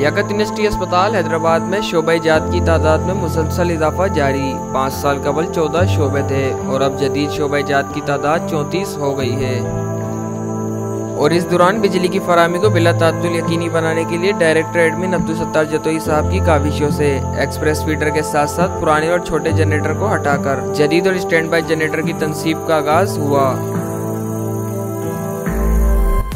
Liaquat university अस्पताल हैदराबाद में शोबा-ए-जात की तादाद में मुसलसल इजाफा जारी। 5 साल कबल 14 शोबे थे और अब जदीद शोबा-ए-जात की तादाद 34 हो गई है। और इस दौरान बिजली की फराहमी को बिला ताद्दुल यकीनी बनाने के लिए डायरेक्टर एडमिन अब्दुल सत्तार जतोई साहब की काविशों से एक्सप्रेस फीडर के साथ साथ पुराने और छोटे जनरेटर को हटाकर जदीद और स्टैंड बाई जनरेटर की तनसीब का आगाज हुआ।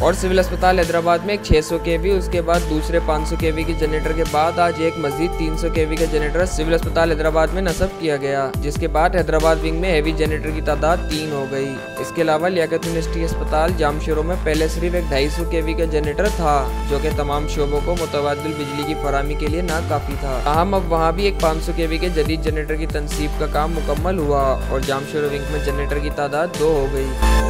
और सिविल अस्पताल हैदराबाद में एक 600 केवी, उसके बाद दूसरे 500 केवी के जनरेटर के बाद आज एक मजीद 300 केवी का जनरेटर सिविल अस्पताल हैदराबाद में नस्ब किया गया, जिसके बाद हैदराबाद विंग में हेवी जनरेटर की तादाद 3 हो गई। इसके अलावा लियाकत यूनिवर्सिटी अस्पताल जामशोरों में पहले सिर्फ एक 250 केवी का जनरेटर था, जो कि तमाम शोबों को मुतबादिल बिजली की फराहमी के लिए नाकाफी था। ताहम अब वहाँ भी एक 500 केवी के जदीद जनरेटर की तनसीब का काम मुकम्मल हुआ और जामशोरों विंग में जनरेटर की तादाद 2 हो गई।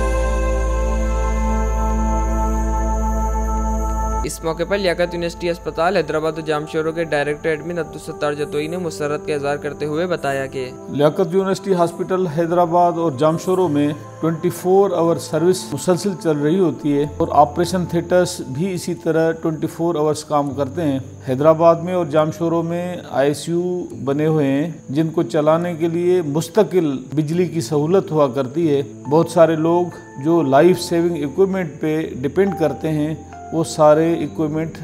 इस मौके पर लियाकत यूनिवर्सिटी अस्पताल हैदराबाद और जामशोरों के डायरेक्टर एडमिन अब्दुल सत्तार जतोई ने मुसर्रत का इज़हार करते हुए बताया कि लियाकत यूनिवर्सिटी हॉस्पिटल हैदराबाद और जामशोरों में 24 आवर सर्विस मुसलसल चल रही होती है और ऑपरेशन थिएटर्स भी इसी तरह 24 आवर्स काम करते हैं। हैदराबाद में और जामशोरों में ICU बने हुए हैं जिनको चलाने के लिए मुस्तकिल बिजली की सहूलत हुआ करती है। बहुत सारे लोग जो लाइफ सेविंग इक्विपमेंट पे डिपेंड करते हैं वो सारे इक्विपमेंट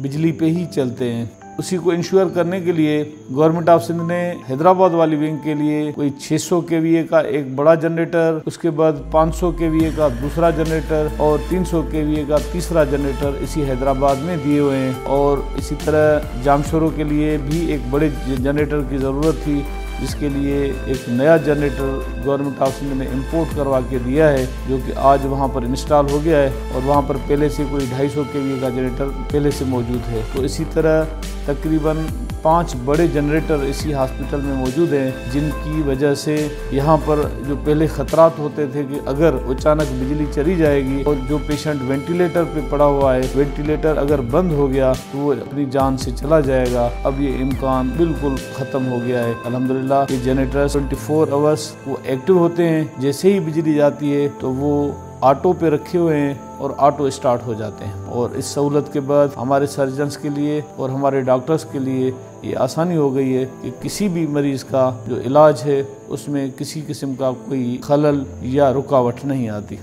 बिजली पे ही चलते हैं। उसी को इंश्योर करने के लिए गवर्नमेंट ऑफ सिंध ने हैदराबाद वाली विंग के लिए कोई 600 केवीए का एक बड़ा जनरेटर, उसके बाद 500 केवीए का दूसरा जनरेटर और 300 केवीए का तीसरा जनरेटर इसी हैदराबाद में दिए हुए हैं। और इसी तरह जामशोरों के लिए भी एक बड़े जनरेटर की ज़रूरत थी, जिसके लिए एक नया जनरेटर गवर्नमेंट ऑफ सिंध ने इंपोर्ट करवा के दिया है, जो कि आज वहाँ पर इंस्टॉल हो गया है और वहाँ पर पहले से कोई 250 केवी का जनरेटर पहले से मौजूद है। तो इसी तरह तकरीबन 5 बड़े जनरेटर इसी हॉस्पिटल में मौजूद हैं, जिनकी वजह से यहाँ पर जो पहले ख़तरात होते थे कि अगर अचानक बिजली चली जाएगी और जो पेशेंट वेंटिलेटर पे पड़ा हुआ है, वेंटिलेटर अगर बंद हो गया तो वो अपनी जान से चला जाएगा, अब ये इम्कान बिल्कुल ख़त्म हो गया है। अल्हम्दुलिल्लाह ये जनरेटर 24 आवर्स वो एक्टिव होते हैं। जैसे ही बिजली जाती है तो वो ऑटो पे रखे हुए हैं और ऑटो स्टार्ट हो जाते हैं। और इस सहूलत के बाद हमारे सर्जन्स के लिए और हमारे डॉक्टर्स के लिए ये आसानी हो गई है कि किसी भी मरीज़ का जो इलाज है उसमें किसी किस्म का कोई खलल या रुकावट नहीं आती।